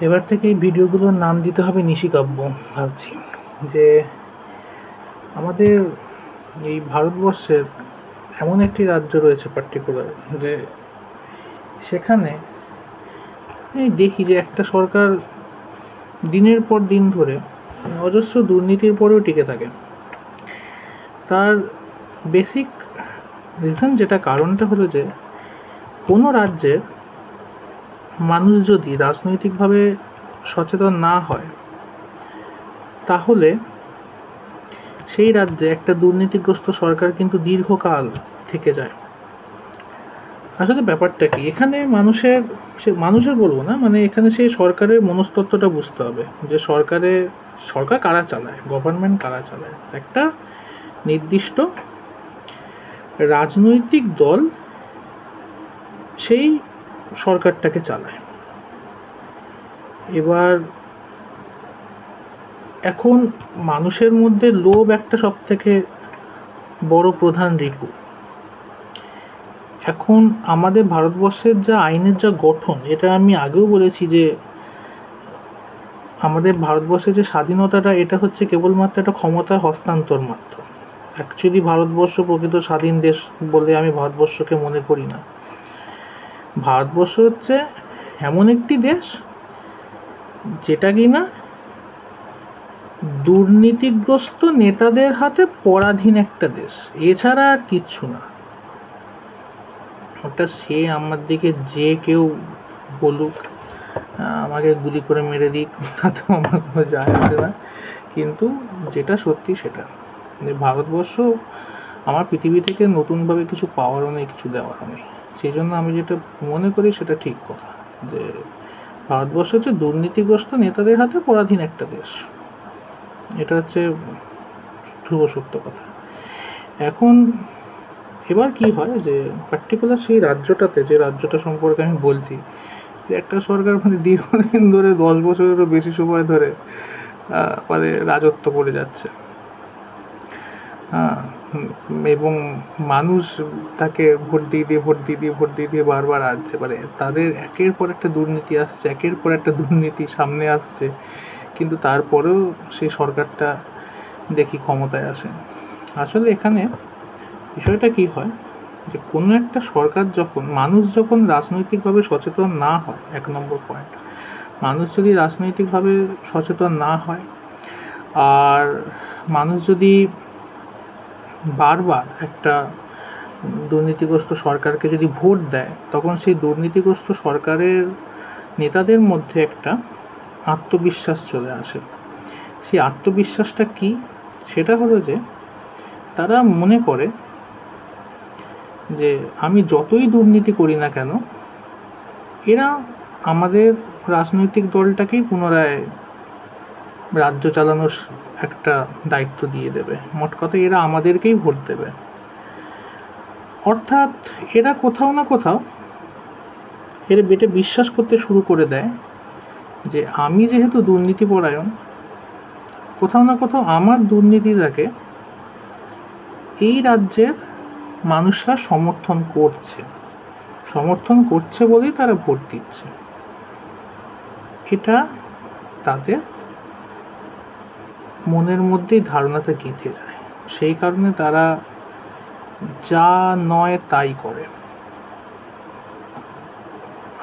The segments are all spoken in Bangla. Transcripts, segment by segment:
এবার থেকে এই ভিডিওগুলোর নাম দিতে হবে নিশিকাব্য। ভাবছি যে আমাদের এই ভারতবর্ষের এমন একটি রাজ্য রয়েছে পার্টিকুলার, যে সেখানে দেখি যে একটা সরকার দিনের পর দিন ধরে অজস্র দুর্নীতির পরেও টিকে থাকে। তার বেসিক রিজন, যেটা কারণটা হলো যে কোনো রাজ্যের মানুষ যদি রাজনৈতিকভাবে সচেতন না হয়, তাহলে সেই রাজ্যে একটা দুর্নীতিগ্রস্ত সরকার কিন্তু দীর্ঘকাল থেকে যায়। আসলে ব্যাপারটা কি, এখানে মানুষের বলবো না, মানে এখানে সেই সরকারের মনস্তত্ত্বটা বুঝতে হবে যে সরকার কারা চালায়, গভর্নমেন্ট কারা চালায়। একটা নির্দিষ্ট রাজনৈতিক দল সেই সরকারটাকে চালায়। এবার এখন মানুষের মধ্যে লোভ একটা সব থেকে বড় প্রধান রিপু। এখন আমাদের ভারতবর্ষের যা আইনের যা গঠন, এটা আমি আগেও বলেছি যে আমাদের ভারতবর্ষের যে স্বাধীনতাটা, এটা হচ্ছে কেবলমাত্র একটা ক্ষমতার হস্তান্তর মাত্র। অ্যাকচুয়ালি ভারতবর্ষ প্রকৃত স্বাধীন দেশ বলে আমি ভারতবর্ষকে মনে করি না। ভারতবর্ষ হচ্ছে এমন একটি দেশ যেটা কিনা দুর্নীতিগ্রস্ত নেতাদের হাতে পরাধীন একটা দেশ, এছাড়া আর কিচ্ছু না। ওটা সে আমার দিকে যে কেউ বলুক, আমাকে গুলি করে মেরে দিক, তাতেও আমার কোনো যায় আসে না। কিন্তু যেটা সত্যি সেটা, যে ভারতবর্ষ আমার পৃথিবী থেকে নতুনভাবে কিছু পাওয়ারও নেই, কিছু দেওয়ারও নেই। সেই জন্য আমি যেটা মনে করি সেটা ঠিক কথা, যে ভারতবর্ষ হচ্ছে দুর্নীতিগ্রস্ত নেতাদের হাতে পরাধীন একটা দেশ। এটা হচ্ছে ধ্রুব সত্য কথা। এখন এবার কি হয়, যে পার্টিকুলার সেই রাজ্যটাতে, যে রাজ্যটা সম্পর্কে আমি বলছি, যে একটা সরকার মানে দীর্ঘদিন ধরে 10 বছরেরও বেশি সময় ধরে মানে রাজত্ব করে যাচ্ছে, এবং মানুষ তাকে ভোট দিয়ে বারবার আসছে। মানে তাদের একের পর একটা দুর্নীতি আসছে, একের পর একটা দুর্নীতি সামনে আসছে, কিন্তু তারপরেও সেই সরকারটা দেখি ক্ষমতায় আসে। আসলে এখানে বিষয়টা কি হয়, যে কোনো একটা সরকার মানুষ যখন রাজনৈতিকভাবে সচেতন না হয়, 1 নম্বর পয়েন্ট, মানুষ যদি রাজনৈতিকভাবে সচেতন না হয়, আর মানুষ যদি বারবার একটা দুর্নীতিগ্রস্ত সরকারকে যদি ভোট দেয়, তখন সেই দুর্নীতিগ্রস্ত সরকারের নেতাদের মধ্যে একটা আত্মবিশ্বাস চলে আসে। সেই আত্মবিশ্বাসটা কি, সেটা হলো যে তারা মনে করে যে আমি যতই দুর্নীতি করি না কেন, এরা আমাদের রাজনৈতিক দলটাকেই পুনরায় রাজ্য চালানোর একটা দায়িত্ব দিয়ে দেবে। মোট কথা, এরা আমাদেরকেই ভোট দেবে। অর্থাৎ এরা কোথাও না কোথাও এরা বিশ্বাস করতে শুরু করে দেয় যে আমি যেহেতু দুর্নীতিপরায়ণ, কোথাও না কোথাও আমার দুর্নীতিটাকে এই রাজ্যের মানুষরা সমর্থন করছে বলেই তারা ভোট দিচ্ছে। এটা তাদের মনের মধ্যেই ধারণাটা গেঁথে যায়। সেই কারণে তারা যা নয় তাই করে।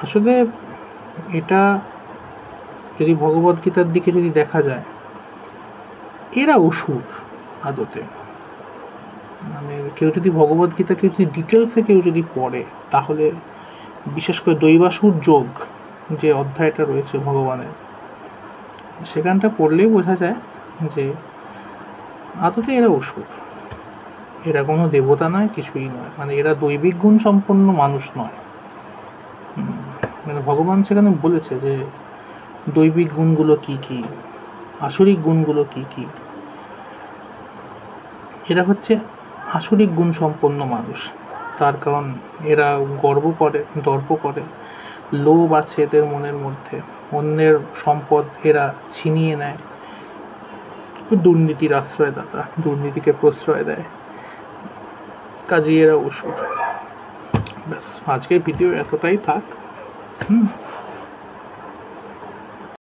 আসলে এটা যদি ভগবদ্গীতার দিকে যদি দেখা যায়, এরা অসুর আদতে। মানে কেউ যদি ভগবদ্গীতাকে যদি ডিটেলসে কেউ যদি পড়ে, তাহলে বিশেষ করে দৈবাসুর যোগ যে অধ্যায়টা রয়েছে ভগবানের, সেখানটা পড়লেই বোঝা যায় যে আদতে এরা অসুর। এরা কোনো দেবতা নয়, কিছুই নয়। মানে এরা দৈবিক গুণ সম্পন্ন মানুষ নয়। মানে ভগবান সেখানে বলেছে যে দৈবিক গুণগুলো কি কি, আসরিক গুণগুলো কি কি। এরা হচ্ছে আসরিক গুণ সম্পন্ন মানুষ। তার কারণ এরা গর্ব করে, দর্প করে, লোভ আছে এদের মনের মধ্যে, অন্যের সম্পদ এরা ছিনিয়ে নেয়, দুর্নীতির আশ্রয়দাতা, দুর্নীতিকে প্রশ্রয় দেয়। কাজেই এরা অসুর। ব্যাস, আজকের ভিডিও এতটাই থাক।